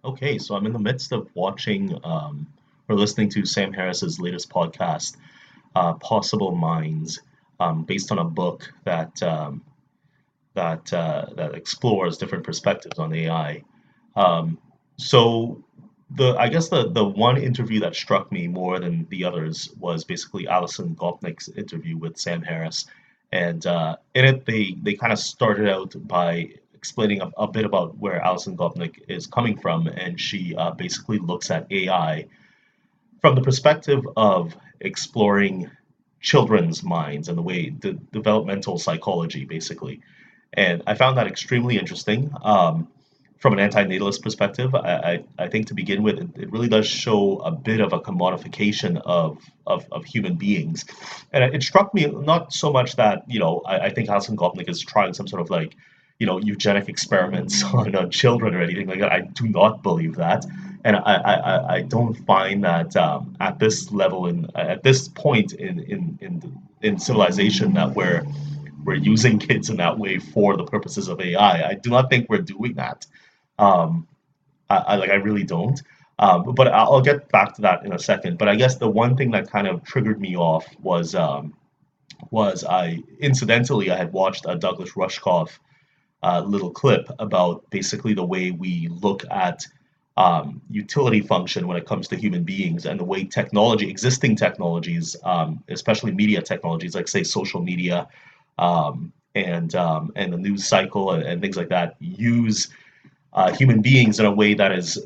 Okay, so I'm in the midst of watching or listening to Sam Harris's latest podcast, Possible Minds, based on a book that explores different perspectives on AI. Um, so I guess the one interview that struck me more than the others was basically Alison Gopnik's interview with Sam Harris, and in it they kind of started out by explaining a bit about where Alison Gopnik is coming from, and she basically looks at AI from the perspective of exploring children's minds and the way the developmental psychology, basically. And I found that extremely interesting. From an antinatalist perspective, I think to begin with, it really does show a bit of a commodification of human beings. And it struck me not so much that, I think Alison Gopnik is trying some sort of like, eugenic experiments on children or anything like that. I do not believe that. And I don't find that at this level at this point in civilization that we're using kids in that way for the purposes of AI. I do not think we're doing that. Um, I really don't. But I'll get back to that in a second. But I guess the one thing that kind of triggered me off was I incidentally I had watched a Douglas Rushkoff little clip about basically the way we look at utility function when it comes to human beings and the way existing technologies, especially media technologies like say social media, and the news cycle and things like that use human beings in a way that is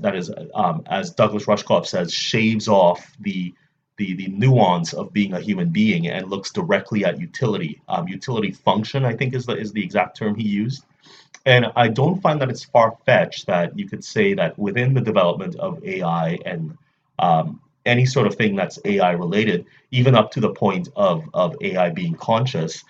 as Douglas Rushkoff says, shaves off the nuance of being a human being and looks directly at utility. Utility function, I think, is the exact term he used. And I don't find that it's far-fetched that you could say that within the development of AI and any sort of thing that's AI related, even up to the point of AI being conscious,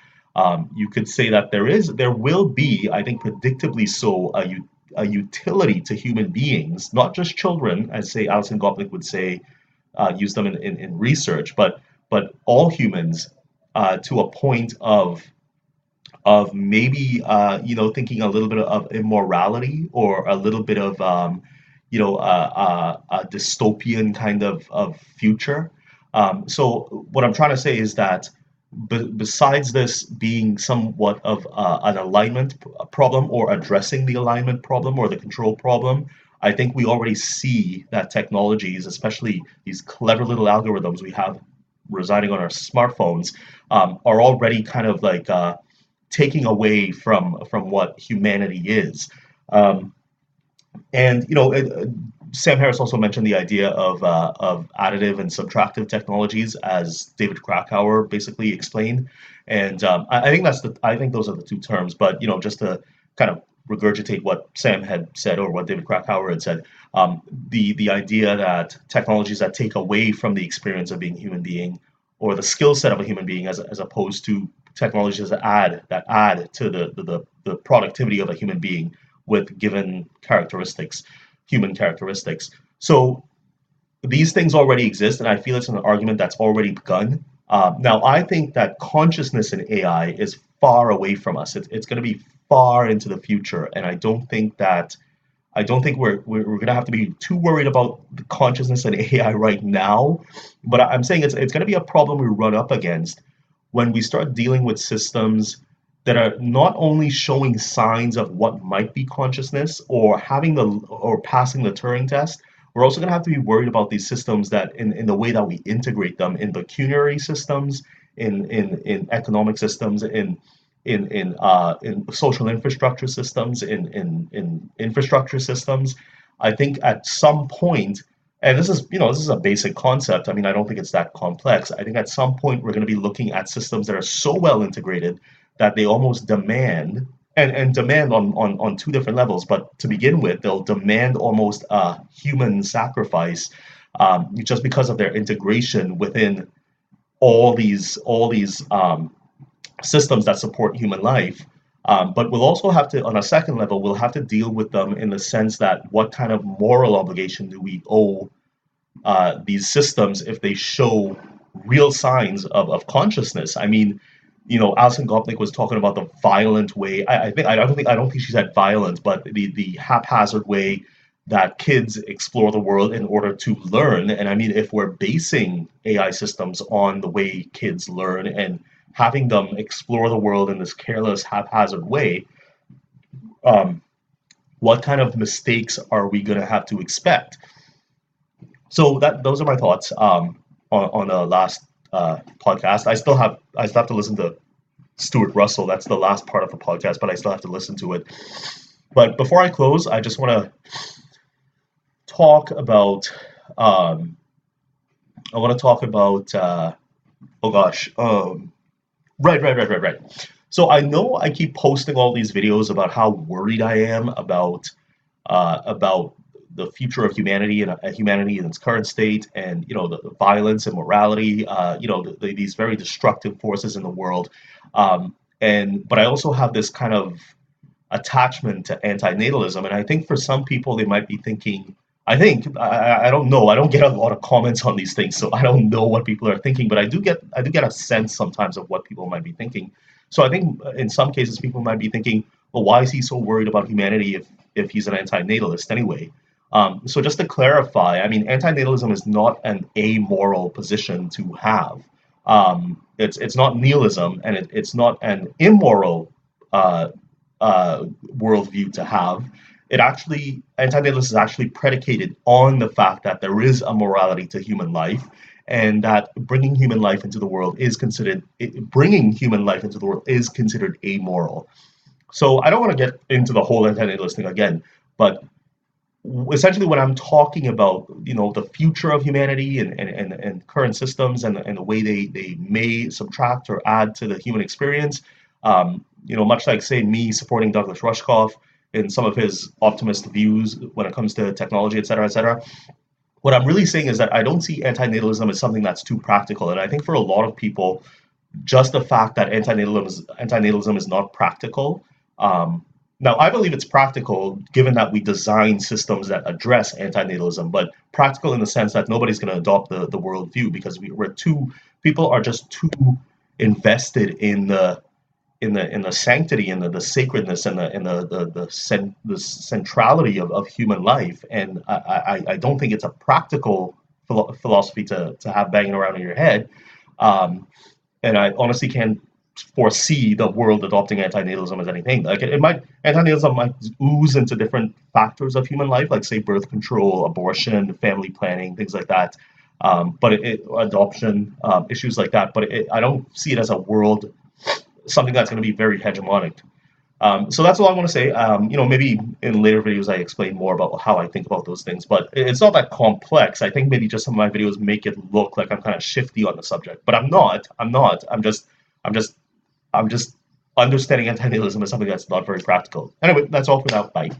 you could say that there will be, I think, predictably so, a utility to human beings, not just children, as say Alison Gopnik would say, use them in research, but all humans to a point of maybe thinking a little bit of immorality or a little bit of a dystopian kind of future. So what I'm trying to say is that besides this being somewhat of an alignment problem or addressing the alignment problem or the control problem, I think we already see that technologies, especially these clever little algorithms we have residing on our smartphones, are already kind of like taking away from what humanity is. Um, and Sam Harris also mentioned the idea of additive and subtractive technologies, as David Krakauer basically explained. And I think those are the two terms. But just to kind of regurgitate what Sam had said or what David Krakauer had said, the idea that technologies that take away from the experience of being a human being or the skill set of a human being, as opposed to technologies that add to the productivity of a human being with given characteristics, human characteristics. So these things already exist, and I feel it's an argument that's already begun. Now, I think that consciousness in AI is far away from us. It's going to be far into the future, and I don't think we're going to have to be too worried about the consciousness in AI right now. But I'm saying it's going to be a problem we run up against when we start dealing with systems that are not only showing signs of what might be consciousness or passing the Turing test. We're also going to have to be worried about these systems that in the way that we integrate them in pecuniary systems, in economic systems, in social infrastructure systems, in infrastructure systems. I think at some point, and this is a basic concept. I mean, I don't think it's that complex. I think at some point we're going to be looking at systems that are so well integrated that they almost demand and demand on two different levels. But to begin with, they'll demand almost a human sacrifice just because of their integration within all these systems that support human life. But we'll also have to, on a second level, we'll have to deal with them in the sense that what kind of moral obligation do we owe these systems if they show real signs of consciousness? I mean, Alison Gopnik was talking about the violent way. I don't think she said violent, but the haphazard way that kids explore the world in order to learn. And I mean, if we're basing AI systems on the way kids learn and having them explore the world in this careless, haphazard way, um, what kind of mistakes are we going to have to expect? So that those are my thoughts on the last podcast. I still have to listen to Stuart Russell. That's the last part of the podcast, but I still have to listen to it. But before I close, I just want to talk about um, I want to talk about oh gosh, right. So I know I keep posting all these videos about how worried I am about the future of humanity and humanity in its current state, and the violence and morality, these very destructive forces in the world, and but I also have this kind of attachment to antinatalism. And I think for some people, they might be thinking, I don't know. I don't get a lot of comments on these things, so I don't know what people are thinking. But I do get a sense sometimes of what people might be thinking. So I think in some cases, people might be thinking, well, why is he so worried about humanity if he's an antinatalist anyway? So just to clarify, I mean, antinatalism is not an amoral position to have. It's not nihilism, and it's not an immoral uh, worldview to have. It actually, antinatalism is actually predicated on the fact that there is a morality to human life, and that bringing human life into the world is considered amoral. So I don't want to get into the whole antinatalist thing again, but essentially when I'm talking about the future of humanity and current systems and the way they may subtract or add to the human experience, much like say me supporting Douglas Rushkoff in some of his optimist views when it comes to technology, et cetera, et cetera. What I'm really saying is that I don't see antinatalism as something that's too practical. And I think for a lot of people, just the fact that antinatalism is not practical. Now, I believe it's practical given that we design systems that address antinatalism, but practical in the sense that nobody's going to adopt the worldview because people are just too invested in the sanctity and the sacredness and the centrality of human life. And I don't think it's a practical philosophy to have banging around in your head. And I honestly can't foresee the world adopting antinatalism as anything. Like antinatalism might ooze into different factors of human life, like say birth control, abortion, family planning, things like that. But adoption, issues like that. But I don't see it as a world, something that's going to be very hegemonic. So that's all I want to say. Maybe in later videos I explain more about how I think about those things, but it's not that complex. I think maybe just some of my videos make it look like I'm kind of shifty on the subject, but I'm not. I'm not. I'm just I'm just understanding antinatalism as something that's not very practical. Anyway, that's all for now. Bye.